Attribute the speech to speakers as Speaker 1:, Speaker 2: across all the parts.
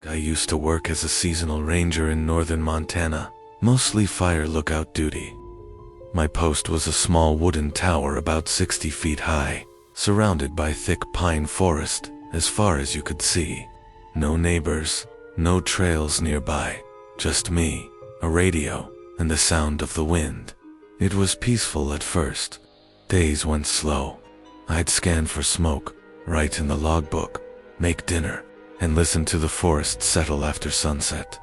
Speaker 1: I used to work as a seasonal ranger in northern Montana, mostly fire lookout duty. My post was a small wooden tower about 60 feet high, surrounded by thick pine forest as far as you could see. No neighbors, no trails nearby, just me, a radio, and the sound of the wind. It was peaceful at first. Days went slow. I'd scan for smoke, write in the logbook, make dinner, and listen to the forest settle after sunset.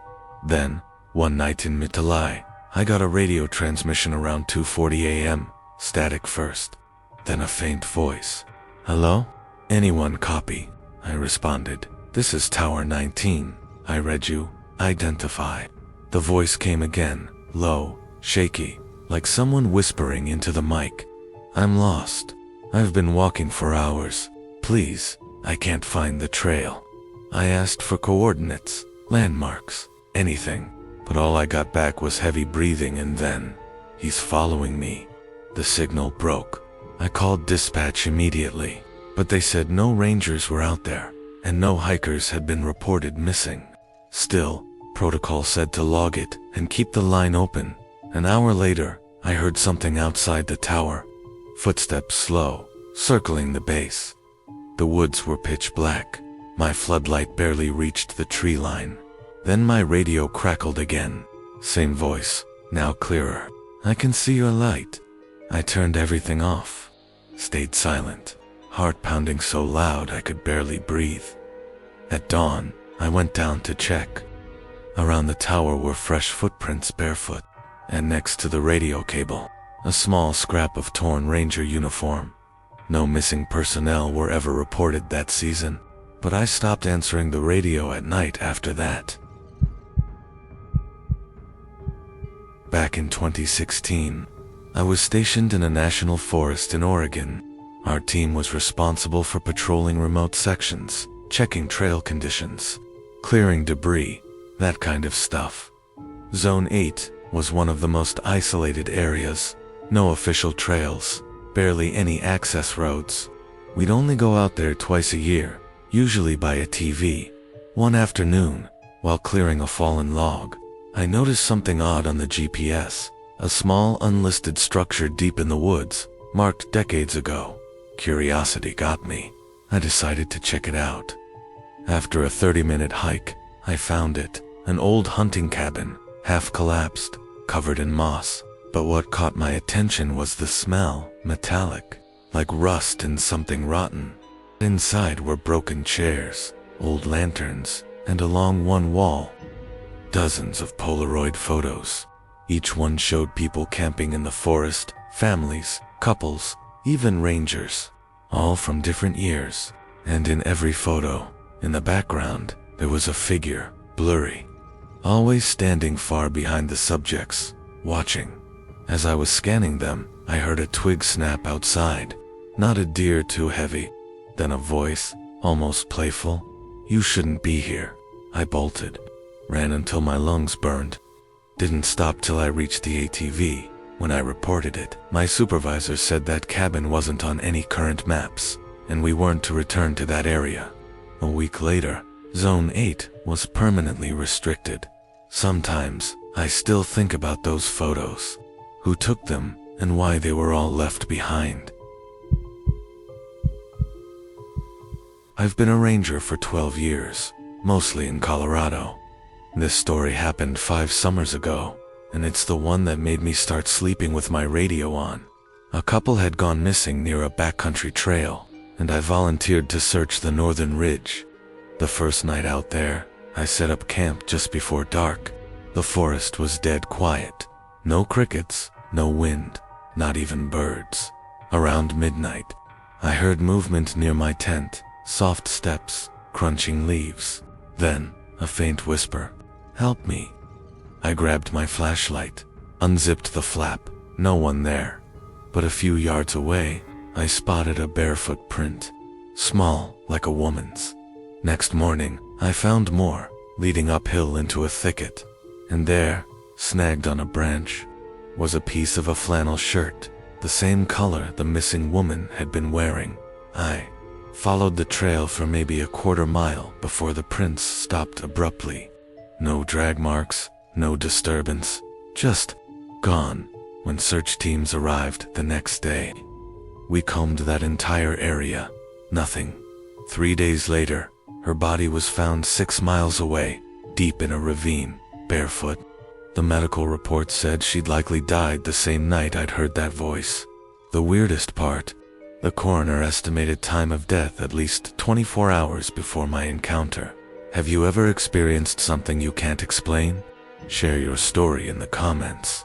Speaker 1: Then, one night in mid-July, I got a radio transmission around 2:40 a.m., static first, then a faint voice. "Hello? Anyone copy?" I responded. "This is Tower 19. I read you. Identify." The voice came again, low, shaky, like someone whispering into the mic. "I'm lost. I've been walking for hours. Please, I can't find the trail." I asked for coordinates, landmarks, anything, but all I got back was heavy breathing and then, "He's following me." The signal broke. I called dispatch immediately, but they said no rangers were out there, and no hikers had been reported missing. Still, protocol said to log it and keep the line open. An hour later, I heard something outside the tower. Footsteps slow, circling the base. The woods were pitch black. My floodlight barely reached the tree line. Then my radio crackled again. Same voice, now clearer. "I can see your light." I turned everything off. Stayed silent, heart pounding so loud I could barely breathe. At dawn, I went down to check. Around the tower were fresh footprints barefoot, and next to the radio cable, a small scrap of torn ranger uniform. No missing personnel were ever reported that season, but I stopped answering the radio at night after that. Back in 2016, I was stationed in a national forest in Oregon. Our team was responsible for patrolling remote sections, checking trail conditions, clearing debris, that kind of stuff. Zone 8 was one of the most isolated areas. No official trails, barely any access roads. We'd only go out there twice a year, usually by a TV. One afternoon, while clearing a fallen log, I noticed something odd on the GPS, a small unlisted structure deep in the woods, marked decades ago. Curiosity got me. I decided to check it out. After a 30-minute hike, I found it, an old hunting cabin, half collapsed, covered in moss. But what caught my attention was the smell, metallic, like rust and something rotten. Inside were broken chairs, old lanterns, and along one wall, dozens of Polaroid photos. Each one showed people camping in the forest, families, couples, even rangers, all from different years. And in every photo, in the background, there was a figure, blurry, always standing far behind the subjects, watching. As I was scanning them, I heard a twig snap outside. Not a deer too heavy. Then a voice, almost playful. "You shouldn't be here." I bolted. Ran until my lungs burned. Didn't stop till I reached the ATV. When I reported it, my supervisor said that cabin wasn't on any current maps, and we weren't to return to that area. A week later, Zone 8 was permanently restricted. Sometimes, I still think about those photos. Who took them, and why they were all left behind. I've been a ranger for 12 years, mostly in Colorado. This story happened 5 summers ago, and it's the one that made me start sleeping with my radio on. A couple had gone missing near a backcountry trail, and I volunteered to search the northern ridge. The first night out there, I set up camp just before dark. The forest was dead quiet. No crickets, no wind, not even birds. Around midnight, I heard movement near my tent, soft steps, crunching leaves. Then, a faint whisper, "Help me." I grabbed my flashlight, unzipped the flap, no one there. But a few yards away, I spotted a barefoot print, small, like a woman's. Next morning, I found more, leading uphill into a thicket. And there, snagged on a branch, was a piece of a flannel shirt, the same color the missing woman had been wearing. I Followed the trail for maybe a quarter mile before the prints stopped abruptly. No drag marks, no disturbance, just gone. When search teams arrived the next day, we combed that entire area. Nothing. 3 days later, her body was found 6 miles away, deep in a ravine, barefoot. The medical report said she'd likely died the same night I'd heard that voice. The weirdest part, the coroner estimated time of death at least 24 hours before my encounter. Have you ever experienced something you can't explain? Share your story in the comments.